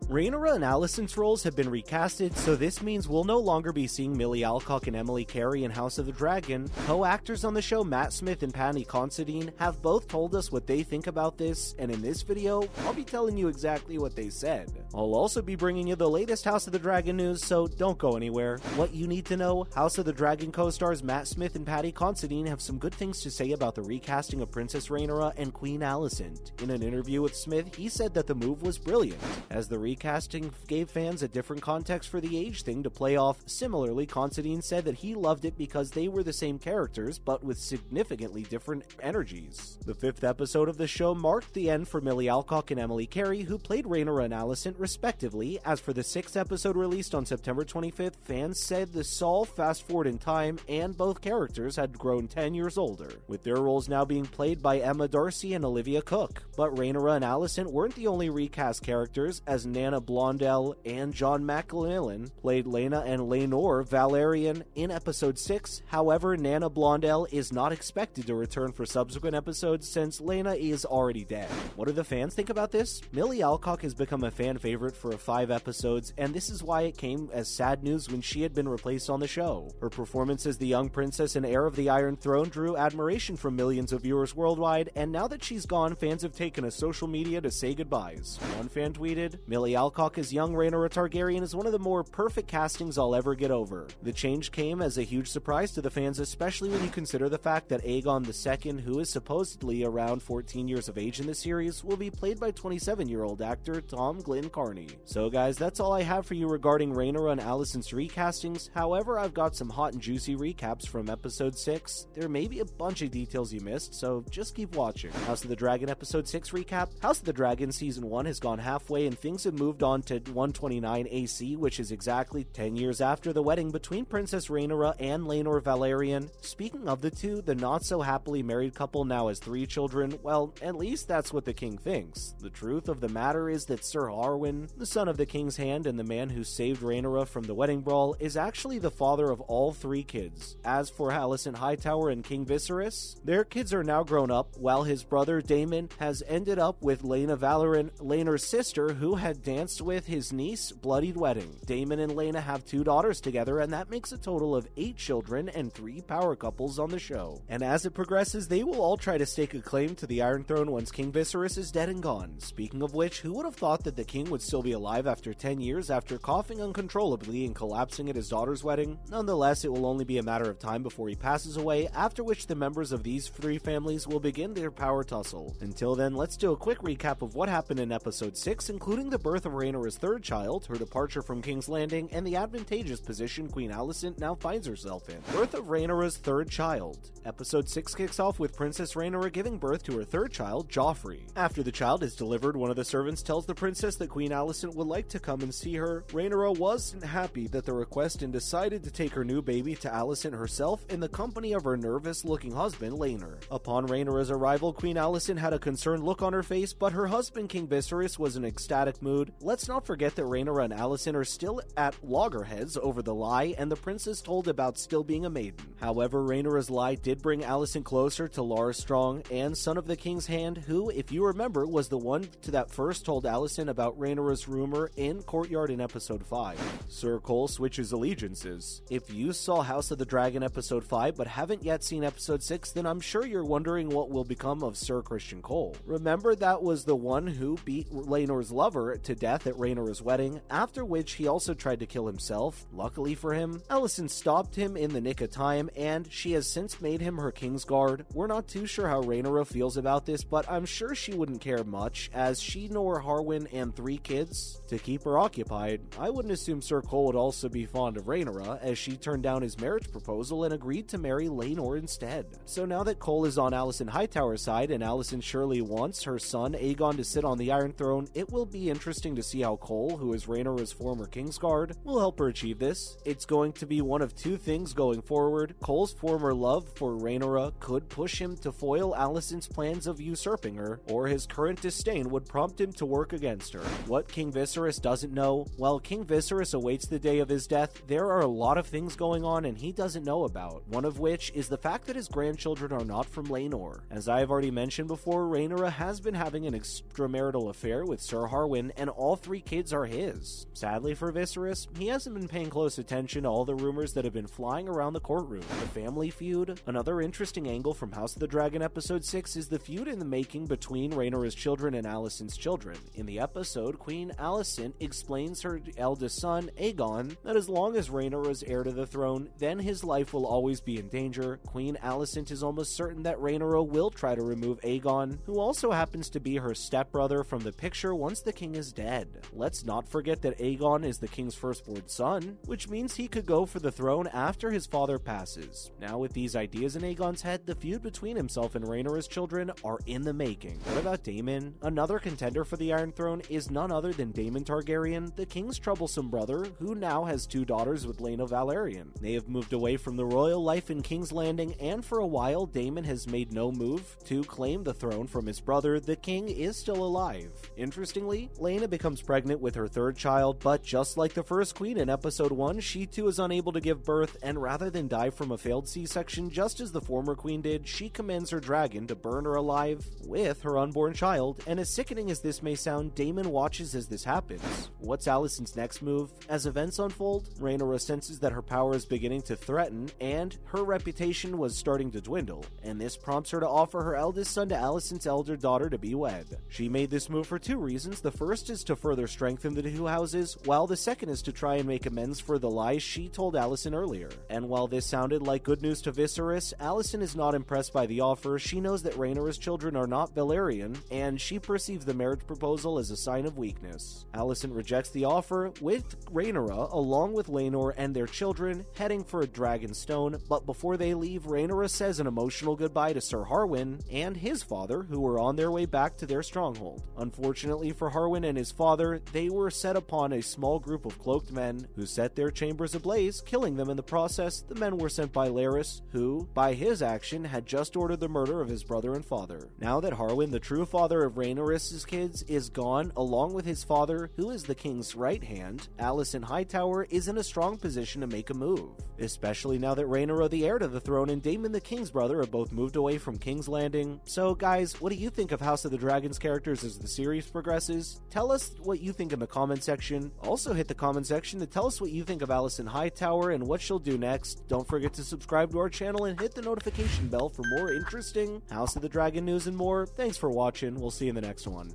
Rhaenyra and Alicent's roles have been recasted, so this means we'll no longer be seeing Millie Alcock and Emily Carey in House of the Dragon. Co-actors on the show Matt Smith and Paddy Considine have both told us what they think about this, and in this video, I'll be telling you exactly what they said. I'll also be bringing you the latest House of the Dragon news, so don't go anywhere. What you need to know: House of the Dragon co-stars Matt Smith and Paddy Considine have some good things to say about the recasting of Princess Rhaenyra and Queen Alicent. In an interview with Smith, he said that the move was brilliant, as the recasting gave fans a different context for the age thing to play off. Similarly, Considine said that he loved it because they were the same characters, but with significantly different energies. The 5th episode of the show marked the end for Millie Alcock and Emily Carey, who played Rhaenyra and Alicent respectively. As for the 6th episode released on September 25th, fans said this saw fast forward in time, and both characters had grown 10 years older, with their roles now being played by Emma Darcy and Olivia Cooke. But Rhaenyra and Alicent weren't the only recast characters, as Nanna, Blondell, and John MacMillan played Laena and Laenor Valaryon in episode 6. However, Nanna Blondell is not expected to return for subsequent episodes since Laena is already dead. What do the fans think about this? Millie Alcock has become a fan favorite for 5 episodes, and this is why it came as sad news when she had been replaced on the show. Her performance as the young princess and heir of the Iron Throne drew admiration from millions of viewers worldwide, and now that she's gone, fans have taken to social media to say goodbyes. One fan tweeted, "Millie Alcock as young Rhaenyra Targaryen is one of the more perfect castings I'll ever get over. The change came as a huge surprise to the fans, especially when you consider the fact that Aegon II, who is supposedly around 14 years of age in the series, will be played by 27-year-old actor Tom Glyn Carney." So guys, that's all I have for you regarding Rhaenyra and Alicent's recastings. However, I've got some hot and juicy recaps from episode 6. There may be a bunch of details you missed, so just keep watching. House of the Dragon episode 6 recap. House of the Dragon season 1 has gone halfway and things have moved on to 129 AC, which is exactly 10 years after the wedding between Princess Rhaenyra and Laenor Valaryon. Speaking of the two, the not-so-happily married couple now has 3 children. Well, at least that's what the king thinks. The truth of the matter is that Sir Harwin, the son of the king's hand and the man who saved Rhaenyra from the wedding brawl, is actually the father of all 3 kids. As for Alicent Hightower and King Viserys, their kids are now grown up, while his brother Daemon has ended up with Laena Valaryon, Laenor's sister, who had danced with his niece bloodied wedding. Daemon and Laena have 2 daughters together, and that makes a total of 8 children and 3 power couples on the show. And as it progresses, they will all try to stake a claim to the Iron Throne once King Viserys is dead and gone. Speaking of which, who would have thought that the king would still be alive after 10 years after coughing uncontrollably and collapsing at his daughter's wedding? Nonetheless, it will only be a matter of time before he passes away, after which the members of these 3 families will begin their power tussle. Until then, let's do a quick recap of what happened in episode 6, including the birth of Rhaenyra's 3rd child, her departure from King's Landing, and the advantageous position Queen Alicent now finds herself in. Birth of Rhaenyra's 3rd child. Episode 6 kicks off with Princess Rhaenyra giving birth to her 3rd child, Joffrey. After the child is delivered, one of the servants tells the princess that Queen Alicent would like to come and see her. Rhaenyra wasn't happy at the request and decided to take her new baby to Alicent herself in the company of her nervous-looking husband, Laenor. Upon Rhaenyra's arrival, Queen Alicent had a concerned look on her face, but her husband, King Viserys, was in ecstatic mood. Let's not forget that Rhaenyra and Alicent are still at loggerheads over the lie, and the princess told about still being a maiden. However, Rhaenyra's lie did bring Alicent closer to Larys Strong, and son of the King's Hand, who, if you remember, was the one that first told Alicent about Rhaenyra's rumor in Courtyard in episode 5. Sir Cole switches allegiances. If you saw House of the Dragon episode 5 but haven't yet seen episode 6, then I'm sure you're wondering what will become of Sir Criston Cole. Remember, that was the one who beat Laenor's lover to death at Rhaenyra's wedding, after which he also tried to kill himself. Luckily for him, Alicent stopped him in the nick of time, and she has since made him her Kingsguard. We're not too sure how Rhaenyra feels about this, but I'm sure she wouldn't care much, as she nor Harwin and 3 kids to keep her occupied. I wouldn't assume Sir Cole would also be fond of Rhaenyra, as she turned down his marriage proposal and agreed to marry Laenor instead. So now that Cole is on Alicent Hightower's side, and Alicent surely wants her son Aegon to sit on the Iron Throne, it will be interesting to see how Cole, who is Rhaenyra's former Kingsguard, will help her achieve this. It's going to be one of 2 things going forward. Cole's former love for Rhaenyra could push him to foil Alicent's plans of usurping her, or his current disdain would prompt him to work against her. What King Viserys doesn't know, while King Viserys awaits the day of his death, there are a lot of things going on and he doesn't know about, one of which is the fact that his grandchildren are not from Laenor. As I have already mentioned before, Rhaenyra has been having an extramarital affair with Sir Harwin, and all 3 kids are his. Sadly for Viserys, he hasn't been paying close attention to all the rumors that have been flying around the courtroom. The family feud. Another interesting angle from House of the Dragon episode 6 is the feud in the making between Rhaenyra's children and Alicent's children. In the episode, Queen Alicent explains her eldest son, Aegon, that as long as Rhaenyra is heir to the throne, then his life will always be in danger. Queen Alicent is almost certain that Rhaenyra will try to remove Aegon, who also happens to be her stepbrother from the picture once the king is dead. Let's not forget that Aegon is the king's firstborn son, which means he could go for the throne after his father passes. Now with these ideas in Aegon's head, the feud between himself and Rhaenyra's children are in the making. What about Daemon? Another contender for the Iron Throne is none other than Daemon Targaryen, the king's troublesome brother, who now has 2 daughters with Laena Valaryon. They have moved away from the royal life in King's Landing, and for a while Daemon has made no move to claim the throne from his brother. The king is still alive. Interestingly, Laena becomes pregnant with her 3rd child, but just like the first queen in episode 1, she too is unable to give birth, and rather than die from a failed C-section just as the former queen did, she commands her dragon to burn her alive with her unborn child, and as sickening as this may sound, Daemon watches as this happens. What's Alicent's next move? As events unfold, Rhaenyra senses that her power is beginning to threaten, and her reputation was starting to dwindle, and this prompts her to offer her eldest son to Alicent's elder daughter to be wed. She made this move for 2 reasons. The first is to further strengthen the 2 houses, while the second is to try and make amends for the lies she told Alicent earlier. And while this sounded like good news to Viserys, Alicent is not impressed by the offer. She knows that Rhaenyra's children are not Valyrian, and she perceives the marriage proposal as a sign of weakness. Alicent rejects the offer, with Rhaenyra, along with Laenor and their children, heading for a Dragonstone, but before they leave, Rhaenyra says an emotional goodbye to Sir Harwin and his father, who were on their way back to their stronghold. Unfortunately for Harwin and his father, they were set upon a small group of cloaked men who set their chambers ablaze, killing them in the process. The men were sent by Larys, who, by his action, had just ordered the murder of his brother and father. Now that Harwin, the true father of Rhaenyra's kids, is gone, along with his father, who is the king's right hand, Alicent Hightower is in a strong position to make a move. Especially now that Rhaenyra, the heir to the throne, and Daemon, the king's brother, have both moved away from King's Landing. So guys, what do you think of House of the Dragon's characters as the series progresses? Tell us what you think in the comment section. Also hit the comment section to tell us what you think of Alicent Hightower and what she'll do next. Don't forget to subscribe to our channel and hit the notification bell for more interesting House of the Dragon news and more. Thanks for watching. We'll see you in the next one.